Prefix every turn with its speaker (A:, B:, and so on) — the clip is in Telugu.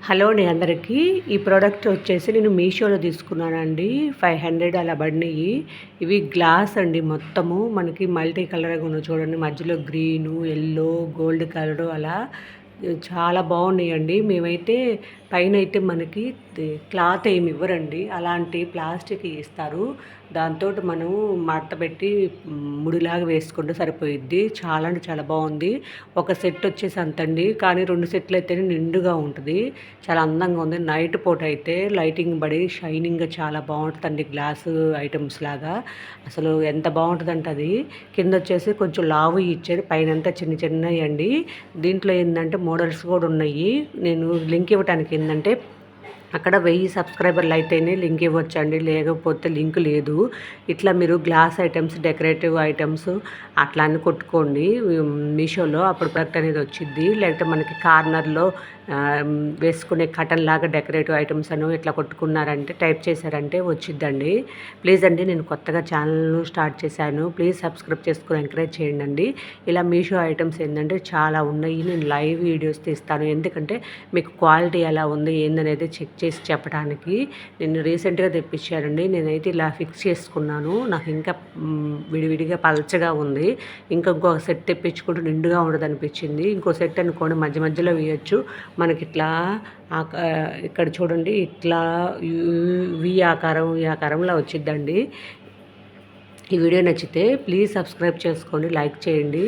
A: హలో అండి అందరికీ. ఈ ప్రోడక్ట్ వచ్చేసి నేను మీషోలో తీసుకున్నానండి. 500 అలా పడినాయి. ఇవి గ్లాస్ అండి మొత్తము. మనకి మల్టీ కలర్‌గా ఉన్నది చూడండి. మధ్యలో గ్రీను, యెల్లో, గోల్డ్ కలరు అలా చాలా బాగున్నాయండి. మేమైతే పైనైతే మనకి క్లాత్ ఏమి ఇవ్వరండి. అలాంటి ప్లాస్టిక్ ఇస్తారు. దాంతోటి మనం మడతపెట్టి ముడిలాగా వేసుకుంటే సరిపోయిద్ది. చాలా అంటే చాలా బాగుంది. ఒక సెట్ వచ్చేసి అంతండి. కానీ 2 సెట్లు అయితేనే నిండుగా ఉంటుంది. చాలా అందంగా ఉంది. నైట్ పూట అయితే లైటింగ్ పడి షైనింగ్‌గా చాలా బాగుంటుందండి. గ్లాసు ఐటెమ్స్ లాగా అసలు ఎంత బాగుంటుందంటే అది. కింద వచ్చేసి కొంచెం లావు ఇచ్చారు. పైనంతా చిన్న చిన్నవి అండి. దీంట్లో ఏంటంటే మోడల్స్ కూడా ఉన్నాయి. నేను లింక్ ఇవ్వడానికి ఏంటంటే అక్కడ 1000 సబ్స్క్రైబర్లు అయితేనే లింక్ ఇవ్వచ్చండి. లేకపోతే లింక్ లేదు. ఇట్లా మీరు గ్లాస్ ఐటమ్స్, డెకరేటివ్ ఐటమ్స్ అట్లా అని కొట్టుకోండి మీషోలో. అప్పుడు ప్రొడక్ట్ అనేది వచ్చిద్ది. లేకపోతే మనకి కార్నర్లో వేసుకునే కటన్ లాగా డెకరేటివ్ ఐటమ్స్ అని ఇట్లా కొట్టుకున్నారంటే టైప్ చేశారంటే వచ్చిద్దండి. ప్లీజ్ అండి, నేను కొత్తగా ఛానల్ను స్టార్ట్ చేశాను. ప్లీజ్ సబ్స్క్రైబ్ చేసుకుని ఎంకరేజ్ చేయండి అండి. ఇలా మీషో ఐటమ్స్ ఏంటంటే చాలా ఉన్నాయి. నేను లైవ్ వీడియోస్ తీస్తాను. ఎందుకంటే మీకు క్వాలిటీ ఎలా ఉంది ఏందనేది చెక్ చేసి చెప్పడానికి. నేను రీసెంట్గా తెప్పించానండి. నేనైతే ఇలా ఫిక్స్ చేసుకున్నాను. నాకు ఇంకా విడివిడిగా పలచగా ఉంది. ఇంకొక సెట్ తెప్పించుకుంటూ నిండుగా ఉండదు అనిపించింది. ఇంకో సెట్ అనుకోండి మధ్య మధ్యలో వేయచ్చు. మనకి ఇట్లా ఇక్కడ చూడండి, ఇట్లా వి ఆకారంలో వచ్చిద్దండి. ఈ వీడియో నచ్చితే ప్లీజ్ సబ్స్క్రైబ్ చేసుకోండి, లైక్ చేయండి.